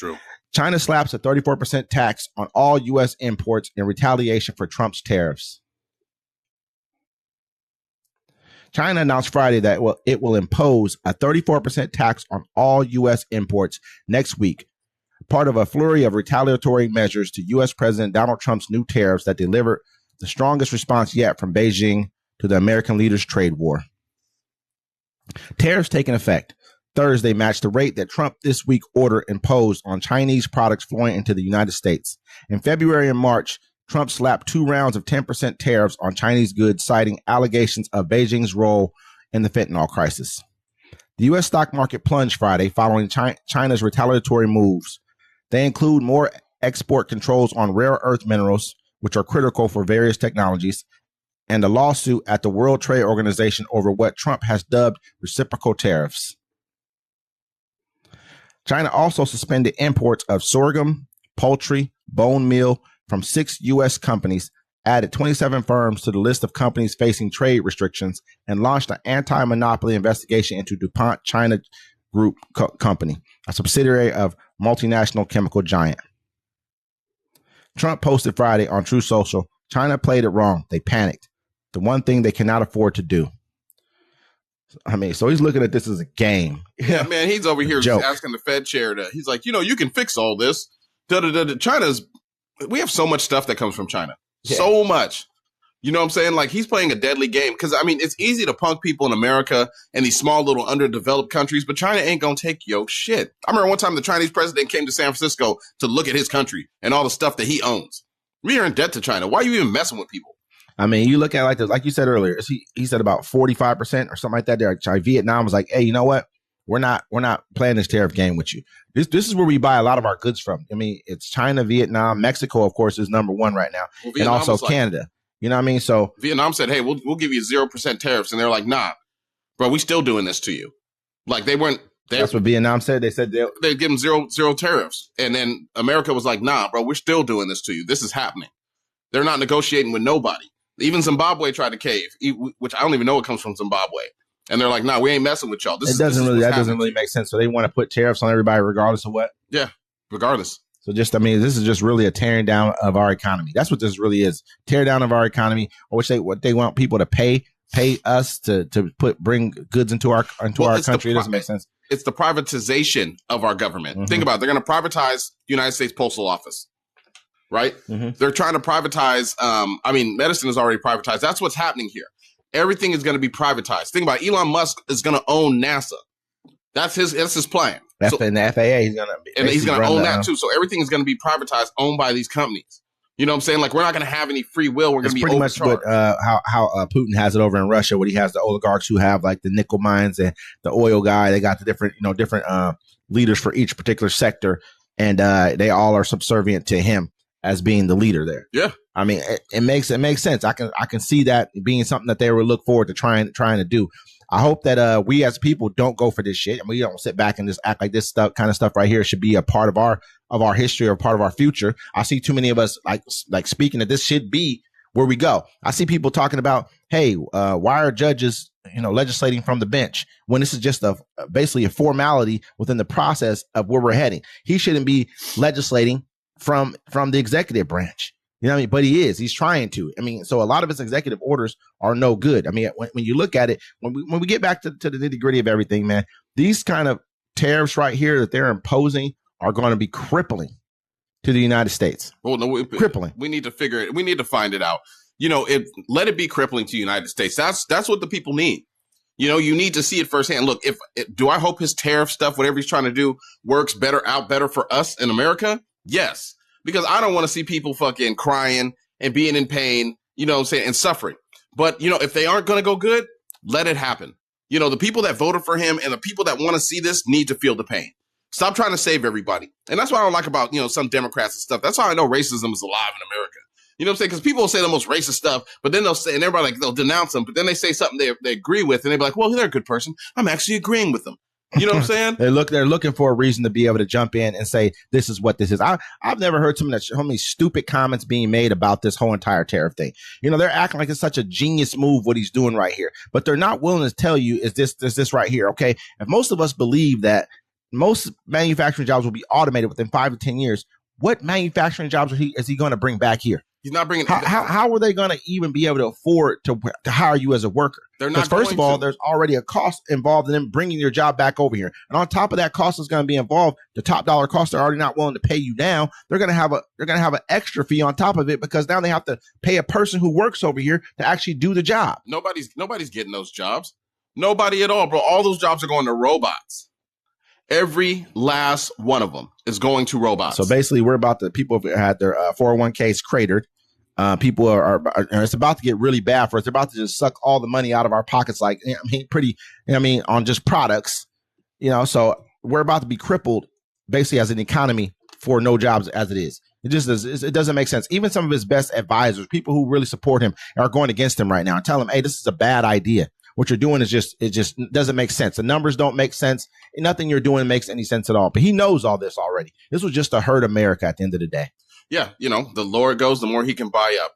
True. China slaps a 34% tax on all U.S. imports in retaliation for Trump's tariffs. China announced Friday that it will impose a 34% tax on all U.S. imports next week, part of a flurry of retaliatory measures to U.S. President Donald Trump's new tariffs that delivered the strongest response yet from Beijing to the American leaders' trade war. Tariffs taking effect Thursday matched the rate that Trump this week order imposed on Chinese products flowing into the United States. In February and March, Trump slapped 2 rounds of 10% tariffs on Chinese goods, citing allegations of Beijing's role in the fentanyl crisis. The U.S. stock market plunged Friday following China's retaliatory moves. They include more export controls on rare earth minerals, which are critical for various technologies, and a lawsuit at the World Trade Organization over what Trump has dubbed reciprocal tariffs. China also suspended imports of sorghum, poultry, bone meal from 6 U.S. companies, added 27 firms to the list of companies facing trade restrictions, and launched an anti-monopoly investigation into DuPont China Group Company, a subsidiary of multinational chemical giant. Trump posted Friday on Truth Social, China played it wrong. They panicked. The one thing they cannot afford to do. I mean, so he's looking at this as a game. Yeah, man, he's over here asking the Fed chair to, he's like, you can fix all this. We have so much stuff that comes from China. Yeah. So much. You know what I'm saying? Like, he's playing a deadly game. Because, I mean, it's easy to punk people in America and these small little underdeveloped countries, but China ain't going to take your shit. I remember one time the Chinese president came to San Francisco to look at his country and all the stuff that he owns. We are in debt to China. Why are you even messing with people? I mean, you look at it like this, like you said earlier, he said about 45% or something like that there. Vietnam was like, hey, you know what? We're not playing this tariff game with you. This is where we buy a lot of our goods from. I mean, it's China, Vietnam, Mexico, of course, is number one right now, and also Canada. You know what I mean? So Vietnam said, hey, we'll give you 0% tariffs. And they're like, nah, bro, we still doing this to you. Like, they weren't. That's what Vietnam said. They said they'd give them zero tariffs. And then America was like, nah, bro, we're still doing this to you. This is happening. They're not negotiating with nobody. Even Zimbabwe tried to cave, which I don't even know what comes from Zimbabwe. And they're like, nah, we ain't messing with y'all. That doesn't really make sense. So they want to put tariffs on everybody regardless of what? Yeah, regardless. So this is just really a tearing down of our economy. That's what this really is. Tear down of our economy, or what they want people to pay us to bring goods into our country. It doesn't make sense. It's the privatization of our government. Mm-hmm. Think about it. They're going to privatize the United States Postal Office. Right? Mm-hmm. They're trying to privatize. Medicine is already privatized. That's what's happening here. Everything is going to be privatized. Think about it. Elon Musk is going to own NASA. That's his plan. And the FAA, he's going to own that too. So everything is going to be privatized, owned by these companies. You know what I'm saying? Like, we're not going to have any free will. We're going to be overcharged. Pretty much what how Putin has it over in Russia, where he has the oligarchs who have like the nickel mines and the oil guy. They got the different leaders for each particular sector, and they all are subservient to him as being the leader there. Yeah. I mean, it makes sense. I can see that being something that they would look forward to trying to do. I hope that we as people don't go for this shit, and we don't sit back and just act like this kind of stuff right here should be a part of our history or part of our future. I see too many of us like speaking that this should be where we go. I see people talking about, hey, why are judges legislating from the bench when this is just basically a formality within the process of where we're heading. He shouldn't be legislating from the executive branch. You know what I mean? But he's trying to. I mean, so a lot of his executive orders are no good. I mean, when you look at it, when we get back to the nitty gritty of everything, man, these kind of tariffs right here that they're imposing are going to be crippling to the United States. Well, no, crippling. We need to figure it. We need to find it out. Let it be crippling to the United States. That's what the people need. You need to see it firsthand. Look, do I hope his tariff stuff, whatever he's trying to do, works better for us in America? Yes. Because I don't want to see people fucking crying and being in pain, and suffering. But, if they aren't going to go good, let it happen. The people that voted for him and the people that want to see this need to feel the pain. Stop trying to save everybody. And that's what I don't like about, some Democrats and stuff. That's how I know racism is alive in America. You know what I'm saying? Because people will say the most racist stuff, but then they'll say, and everybody, they'll denounce them, but then they say something they agree with, and they'll be like, well, they're a good person. I'm actually agreeing with them. You know what I'm saying? They're looking for a reason to be able to jump in and say, this is what this is. I've never heard so many stupid comments being made about this whole entire tariff thing. They're acting like it's such a genius move what he's doing right here, but they're not willing to tell you, is this right here? Okay. If most of us believe that most manufacturing jobs will be automated within 5 to 10 years. What manufacturing jobs is he going to bring back here? He's not bringing. How are they going to even be able to afford to hire you as a worker? They're not. First of all, there's already a cost involved in them bringing your job back over here, and on top of that cost is going to be involved. The top dollar cost they're already not willing to pay you now. They're going to have an extra fee on top of it because now they have to pay a person who works over here to actually do the job. Nobody's getting those jobs. Nobody at all, bro. All those jobs are going to robots. Every last one of them is going to robots. So basically, people have had their 401ks cratered. People are it's about to get really bad for us. They're about to just suck all the money out of our pockets, on just products, so we're about to be crippled basically as an economy for no jobs as it is. It doesn't make sense. Even some of his best advisors, people who really support him, are going against him right now and tell him, hey, this is a bad idea. What you're doing is it just doesn't make sense. The numbers don't make sense. Nothing you're doing makes any sense at all. But he knows all this already. This was just to hurt America at the end of the day. Yeah, the lower it goes, the more he can buy up.